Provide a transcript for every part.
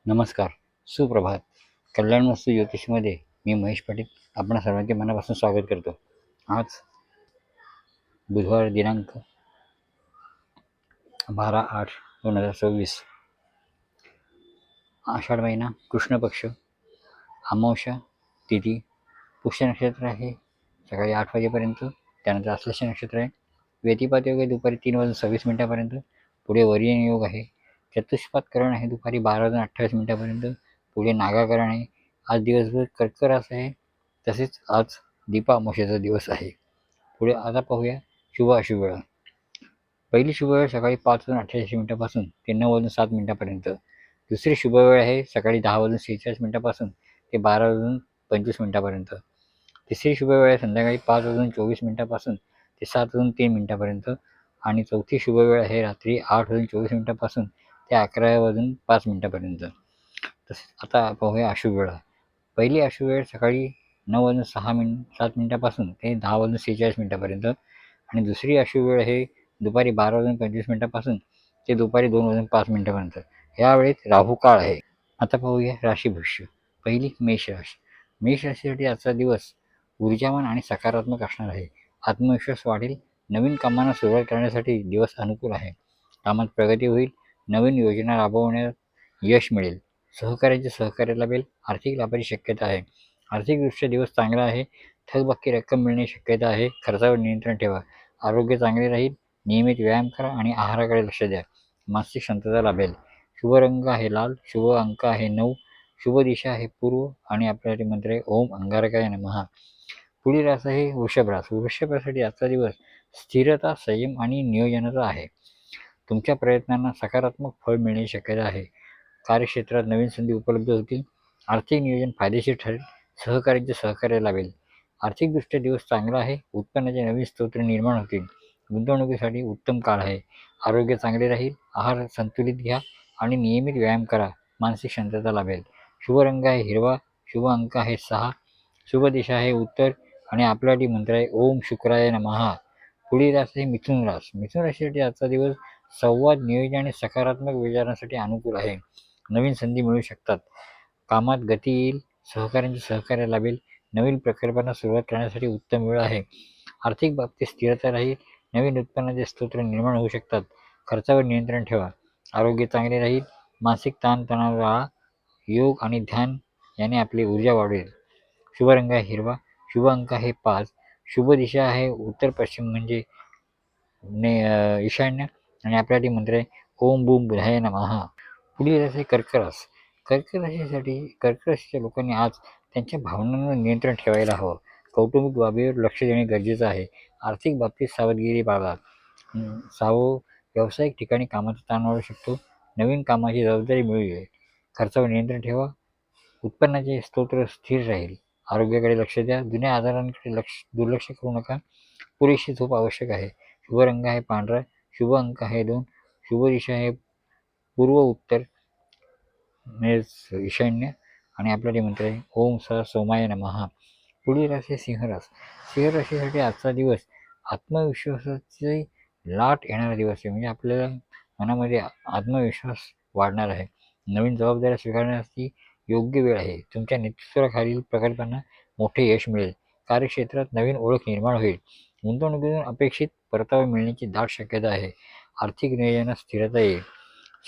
नमस्कार, सुप्रभात. कल्याणवस्तू ज्योतिषमध्ये मी महेश पाटील आपणा सर्वांचे मनापासून स्वागत करतो. आज बुधवार दिनांक 12/8/2026, आषाढ महिना, कृष्ण पक्ष, अमावस्या तिथी, पुष्य नक्षत्र आहे सकाळी 8 वाजेपर्यंत. त्यानंतर आश्लेष नक्षत्र आहे. व्यतिपात योग आहे दुपारी 3:26 पुढे वरीय योग आहे. चतुष्पात करण आहे दुपारी 12:28 पुढे नागाकरण आहे. आज दिवसभर कर्क रास आहे. तसेच आज दीपामावस्येचा दिवस आहे. पुढे आता पाहूया शुभ अशुभ वेळा. पहिली शुभ वेळ सकाळी 5:88 ते 9:07 दुसरी शुभ वेळ आहे सकाळी 10:46 ते 12:25 तिसरी शुभ वेळ आहे संध्याकाळी 5:24 ते 7:03 आणि चौथी शुभ वेळ आहे रात्री 8:24 ते 11:05 तसेच आता पाहूया अशुभ वेळा. पहिली अशुभ वेळ सकाळी 9:07 ते 10:46 आणि दुसरी अशुभ वेळ आहे दुपारी 12:25 ते दुपारी 2:05 यावेळेस राहू काळ आहे. आता पाहूया राशी भविष्य. पहिली मेष राशी. मेष राशीसाठी आजचा दिवस ऊर्जावान आणि सकारात्मक असणार आहे. आत्मविश्वास वाढेल. नवीन कामांना सुरुवात करण्यासाठी दिवस अनुकूल आहे. कामात प्रगती होईल. नवीन योजना राबवण्यात यश मिळेल. सहकार्याचे सहकार्य लाभेल. आर्थिक लाभाची शक्यता आहे. आर्थिकदृष्ट्या दिवस चांगला आहे. थकबाकी रक्कम मिळण्याची शक्यता आहे. खर्चावर नियंत्रण ठेवा. आरोग्य चांगले राहील. नियमित व्यायाम करा आणि आहाराकडे लक्ष द्या. मानसिक शांतता लाभेल. शुभ रंग आहे लाल. शुभ अंक आहे 9. शुभ दिशा आहे पूर्व आणि आपल्यासाठी मंत्र आहे ओम अंगारकाय नमः. पुढील रास आहे वृषभ रास. वृषभ राशीसाठी आजचा दिवस स्थिरता, संयम आणि नियोजनाचा आहे. तुमच्या प्रयत्नांना सकारात्मक फळ मिळण्याची शक्यता आहे. कार्यक्षेत्रात नवीन संधी उपलब्ध होतील. आर्थिक नियोजन फायदेशीर ठरेल. सहकार्याचे सहकार्य लाभेल. आर्थिकदृष्ट्या दिवस चांगला आहे. उत्पन्नाचे नवीन स्रोत निर्माण होतील. गुंतवणुकीसाठी उत्तम काळ आहे. आरोग्य चांगले राहील. आहार संतुलित घ्या आणि नियमित व्यायाम करा. मानसिक शांतता लाभेल. शुभ रंग आहे हिरवा. शुभ अंक आहे 6. शुभ दिशा आहे उत्तर आणि आपल्यासाठी मंत्र आहे ओम शुक्राय नमः. पुढील रास आहे मिथुन रास. मिथुन राशीसाठी आजचा दिवस संवाद, नियोजन आणि सकारात्मक विचारांसाठी अनुकूल आहे. नवीन संधी मिळू शकतात. कामात गती येईल. सहकार्यांचे सहकार्य लाभेल. नवीन प्रकल्पांना सुरुवात करण्यासाठी उत्तम वेळ आहे. आर्थिक बाबतीत स्थिरता राहील. नवीन उत्पन्नाचे स्रोत निर्माण होऊ शकतात. खर्चावर नियंत्रण ठेवा. आरोग्य चांगले राहील. मानसिक ताणतणाव राहा. योग आणि ध्यान याने आपली ऊर्जा वाढवेल. शुभ रंग आहे हिरवा. शुभ अंक आहे 5. शुभ दिशा आहे उत्तर पश्चिम म्हणजे ईशान्य आणि आपल्यासाठी मंत्र आहे ओम बूम बुधाय नमः. पुढील रास आहे कर्क रास. कर्क राशीच्या लोकांनी आज त्यांच्या भावनांवर नियंत्रण ठेवायला हवं. कौटुंबिक बाबीवर लक्ष देणे गरजेचं आहे. आर्थिक बाबतीत सावधगिरी बाळगा. व्यावसायिक ठिकाणी कामाचा ताण वाढू शकतो. नवीन कामाची जबाबदारी मिळू शकते. खर्चावर नियंत्रण ठेवा. उत्पन्नाचे स्रोत स्थिर राहील. आरोग्याकडे लक्ष द्या. जुन्या आजारांकडे दुर्लक्ष करू नका. पुरेशी झोप आवश्यक आहे. शुभ रंग आहे पांढरा. शुभ अंक आहे 2. शुभ दिशा आहे पूर्व उत्तर ईशान्य आणि आपल्याकडे मंत्र आहे ओम सोमाय नमः. पुढील राशी सिंह रास. सिंह राशीसाठी आजचा दिवस आत्मविश्वासाची लाट येणारा दिवस आहे. म्हणजे आपल्याला मनामध्ये आत्मविश्वास वाढणार आहे. नवीन जबाबदाऱ्या स्वीकारण्याची योग्य वेळ आहे. तुमच्या नेतृत्वाखालील प्रकल्पांना मोठे यश मिळेल. कार्यक्षेत्रात नवीन ओळख निर्माण होईल. गुंतवणुकीतून अपेक्षित परतावा मिळण्याची दाट शक्यता आहे. आर्थिक नियोजनात स्थिरता येईल.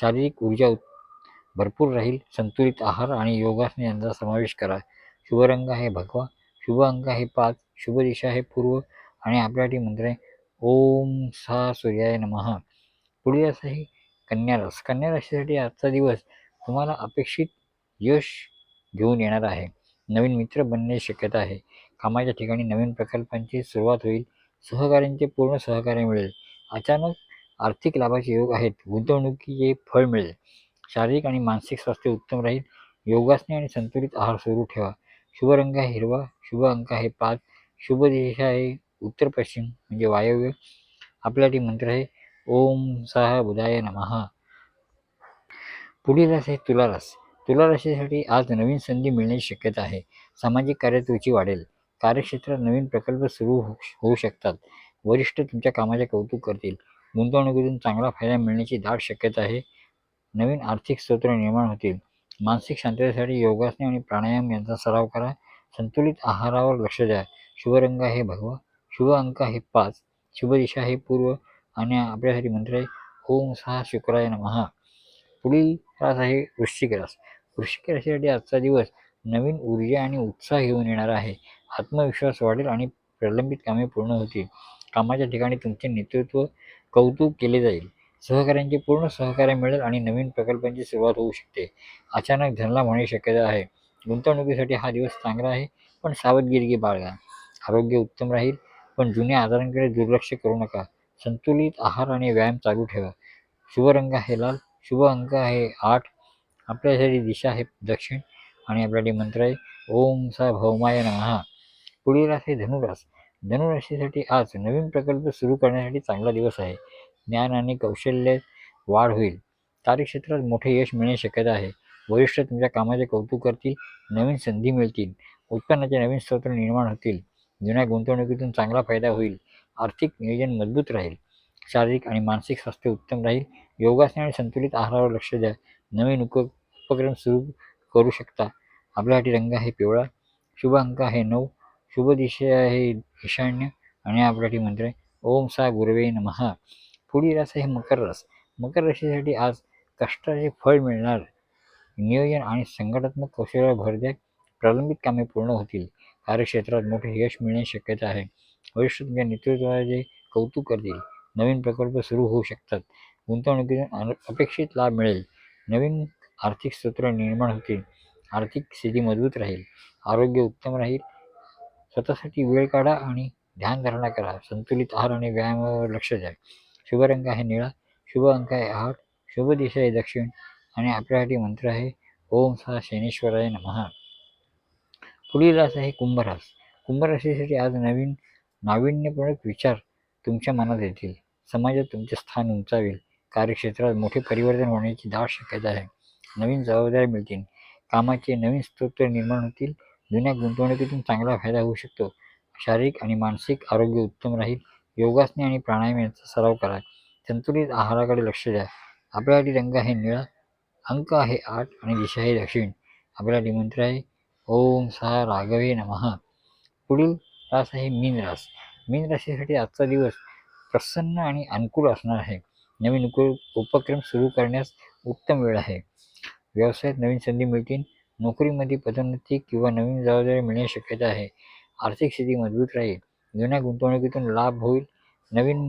शारीरिक ऊर्जा भरपूर राहील. संतुलित आहार आणि योगासने यांचा समावेश करा. शुभ रंग आहे भगवा. शुभ अंक आहे 5. शुभ दिशा आहे पूर्व आणि आपल्यासाठी मंत्र आहे ओम सूर्याय नमः. पुढील असं आहे कन्या रास. कन्या राशीसाठी आजचा दिवस तुम्हाला अपेक्षित यश घेऊन येणार आहे. नवीन मित्र बनण्याची शक्यता आहे. कामाच्या ठिकाणी नवीन प्रकल्पांची सुरुवात होईल. सहकाऱ्यांचे पूर्ण सहकार्य मिळेल. अचानक आर्थिक लाभाचे योग आहेत. गुंतवणुकीचे फळ मिळेल. शारीरिक आणि मानसिक स्वास्थ्य उत्तम राहील. योगासने आणि संतुलित आहार सुरू ठेवा. शुभ रंग आहे हिरवा. शुभ अंक आहे 5. शुभ दिशा आहे उत्तर पश्चिम म्हणजे वायव्य. आपल्यासाठी मंत्र आहे ओम बुधाय नमः. पुढील रास आहे तुला रास. तुला राशीसाठी आज नवीन संधी मिळण्याची शक्यता आहे. सामाजिक कार्यात रुची वाढेल. कार्यक्षेत्रात नवीन प्रकल्प सुरू होऊ शकतात. वरिष्ठ तुमच्या कामाचे कौतुक करतील. गुंतवणुकीतून चांगला फायदा मिळण्याची दाट शक्यता आहे. नवीन आर्थिक स्रोत निर्माण होतील. मानसिक शांततेसाठी योगासने आणि प्राणायाम यांचा सराव करा. संतुलित आहारावर लक्ष द्या. शुभ रंग आहे भगवा. शुभ अंक आहे 5. शुभ दिशा आहे पूर्व. आणि आपल्यासाठी मंत्र आहे ओम सहा शुक्राय नमः. पुढील रास आहे वृश्चिक रास. वृश्चिक राशीसाठी आजचा दिवस नवीन ऊर्जा आणि उत्साह घेऊन येणार आहे. आत्मविश्वास वाढेल आणि प्रलंबित कामे पूर्ण होतील. कामाच्या ठिकाणी तुमचे नेतृत्व कौतुक केले जाईल. सहकाऱ्यांचे पूर्ण सहकार्य मिळेल आणि नवीन प्रकल्पांची सुरुवात होऊ शकते. अचानक धनलाभ होण्याची शक्यता आहे. गुंतवणुकीसाठी हा दिवस चांगला आहे, पण सावधगिरी बाळगा. आरोग्य उत्तम राहील, पण जुन्या आजारांकडे दुर्लक्ष करू नका. संतुलित आहार आणि व्यायाम चालू ठेवा. शुभ रंग आहे लाल. शुभ अंक आहे 8. आपल्यासाठी दिशा आहे दक्षिण. आणि आपल्यासाठी मंत्र आहे ओम सा भौमाय नमः. पुढील रास आहे धनुरास. धनुराशीसाठी आज नवीन प्रकल्प सुरू करण्यासाठी चांगला दिवस आहे. ज्ञान आणि कौशल्यात वाढ होईल. कार्यक्षेत्रात मोठे यश मिळण्याची शक्यता आहे. वरिष्ठ तुमच्या कामाचे कौतुक करतील. नवीन संधी मिळतील. उत्पन्नाचे नवीन स्रोत निर्माण होतील. जुन्या गुंतवणुकीतून चांगला फायदा होईल. आर्थिक नियोजन मजबूत राहील. शारीरिक आणि मानसिक स्वास्थ्य उत्तम राहील. योगासने आणि संतुलित आहारावर लक्ष द्या. नवीन उपक्रम सुरू करू शकता. आपल्यासाठी रंग आहे पिवळा. शुभ अंक आहे 9. शुभ दिशा आहे ईशान्य. आणि आपल्यासाठी मंत्र आहे ओम सा गुरवे नमः. पुढील रास आहे मकर रास. मकर राशीसाठी आज कष्टाचे फळ मिळणार. नियोजन आणि संघटनात्मक कौशल्यावर भर द्या. प्रलंबित कामे पूर्ण होतील. कार्यक्षेत्रात मोठे यश मिळण्याची शक्यता आहे. वरिष्ठ तुमच्या नेतृत्वाचे कौतुक करतील. नवीन प्रकल्प सुरू होऊ शकतात. गुंतवणुकीतून अपेक्षित लाभ मिळेल. नवीन आर्थिक स्रोत निर्माण होतील. आर्थिक स्थिती मजबूत राहील. आरोग्य उत्तम राहील. स्वतःसाठी वेळ काढा आणि ध्यानधारणा करा. संतुलित आहार आणि व्यायामावर लक्ष द्या. शुभ रंग आहे निळा. शुभ अंक आहे 8. शुभ दिशा आहे दक्षिण. आणि आपल्यासाठी मंत्र आहे ओम सा शनेश्वराय नमः. पुढील रास आहे कुंभरास. कुंभराशीसाठी आज नाविन्यपूर्ण विचार तुमच्या मनात येतील. समाजात तुमचे स्थान उंचावेल. कार्यक्षेत्रात मोठे परिवर्तन होण्याची दाट शक्यता आहे. नवीन जबाबदाऱ्या मिळतील. कामाचे नवीन स्रोत निर्माण होतील. जुन्या गुंतवणुकीतून चांगला फायदा होऊ शकतो. शारीरिक आणि मानसिक आरोग्य उत्तम राहील. योगासने आणि प्राणायाम यांचा सराव करा. संतुलित आहाराकडे लक्ष द्या. आपल्यासाठी रंग आहे निळा. अंक आहे 8 आणि दिशा आहे दक्षिण. आपल्यासाठी मंत्र आहे ओम सा राघवे नमः. पुढील रास आहे मीन रास. मीन राशीसाठी आजचा दिवस प्रसन्न आणि अनुकूल असणार आहे. नवीन उपक्रम सुरू करण्यास उत्तम वेळ आहे. व्यवसायात नवीन संधी मिळतील. नोकरीमध्ये पदोन्नती किंवा नवीन जबाबदारी मिळण्याची शक्यता आहे. आर्थिक स्थिती मजबूत राहील. जुन्या गुंतवणुकीतून लाभ होईल. नवीन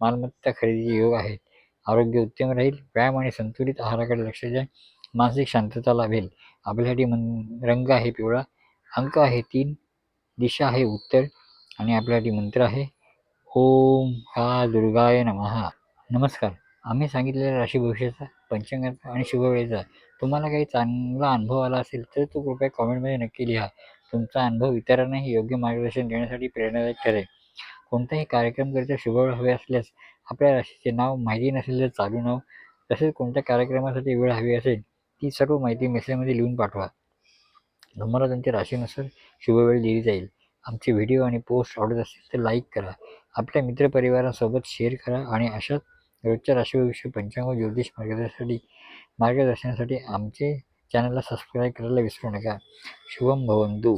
मालमत्ता खरेदीचे योग आहेत. आरोग्य उत्तम राहील. व्यायाम आणि संतुलित आहाराकडे लक्ष द्या. मानसिक शांतता लाभेल. आपल्यासाठी रंग आहे पिवळा. अंक आहे 3. दिशा आहे उत्तर. आणि आपल्यासाठी मंत्र आहे ओम हा दुर्गाय नमः. नमस्कार. आम्ही सांगितलेल्या राशी भविष्याचा, पंचांगाचा आणि शुभवेळेचा तुम्हाला काही चांगला अनुभव आला असेल तर तो कृपया कॉमेंटमध्ये नक्की लिहा. तुमचा अनुभव इतरांनाही योग्य मार्गदर्शन देण्यासाठी प्रेरणादायक ठरेल. कोणताही कार्यक्रमकरिता शुभवेळ हवे असल्यास, आपल्या राशीचे नाव माहिती नसेल तर चालू नाव, तसेच कोणत्या कार्यक्रमासाठी वेळ हवी असेल ती सर्व माहिती मेसेजमध्ये लिहून पाठवा. तुम्हाला तुमच्या राशीनुसार शुभवेळ दिली जाईल. आमचे व्हिडिओ आणि पोस्ट आवडत असतील तर लाईक करा. आपल्या मित्रपरिवारासोबत शेअर करा आणि अशाच रोजच्या राशीभविष्य पंचांग ज्योतिष मार्गदर्शनासाठी आमचे चॅनलला सबस्क्राईब करायला विसरू नका. शुभम भवंतु.